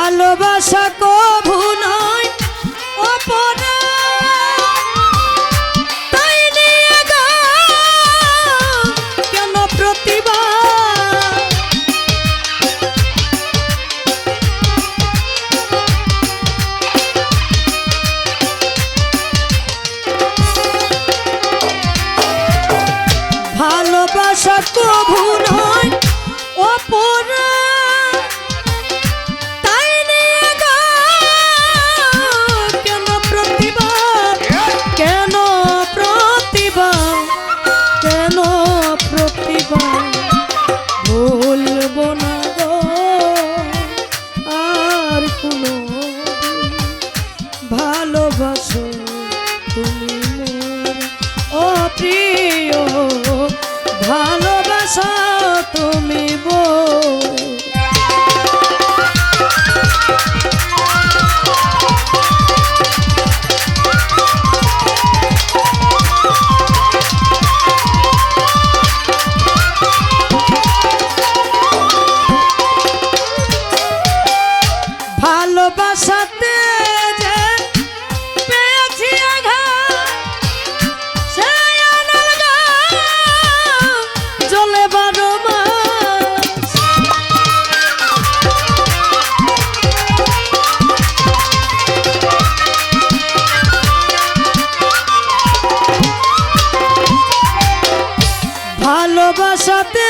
ভালোবাসা কভু নয় অপরাধ, তাই নিয়ে গো কেন প্রতিবাদ? ভালোবাসা কভু নয় অপরাধ, তাই নিয়ে গো কেন প্রতিবাদ? কেন প্রতিবাদ? কেন প্রতিবাদ? ভুলবো না গো আর কোনো ভালোবাসো তুমি মোর অপ্রিয়, ভালোবাসা তুমি মোর। ভালোবাসাতে যে পেয়েছি আঘাত, সেই আনার জ্বলে 12 মাস। ভালোবাসাতে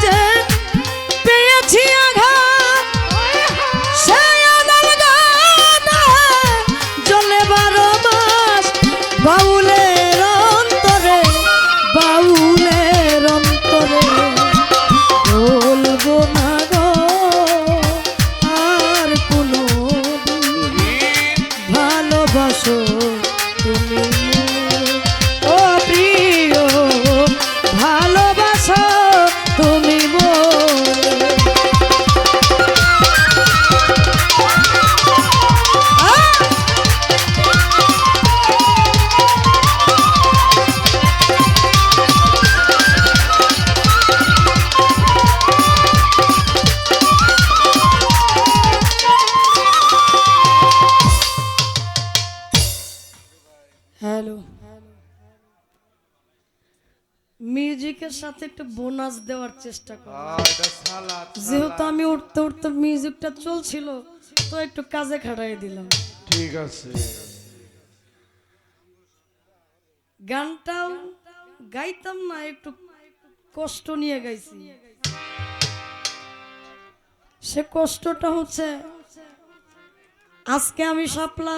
যে পেয়েছি আঘাত, সেই আনার জ্বলে 12 মাস। বাউলের অন্তরে, বাউলের অন্তরে বলবো না গো আর কোনো ভালোবাসো তুমি ও প্রিয়, ভালোবাসো তুমি হ্যালো। মিউজিকের সাথে একটু বোনাস দেওয়ার চেষ্টা করো, যেহেতু আমি উঠতে উঠতে মিউজিকটা চলছিল তো একটু কাজে খাটাই দিলাম। ঠিক আছে, গানটাও গাইতাম না, একটু কষ্ট নিয়ে গাইছি। সে কষ্টটা হচ্ছে আজকে আমি শাপলা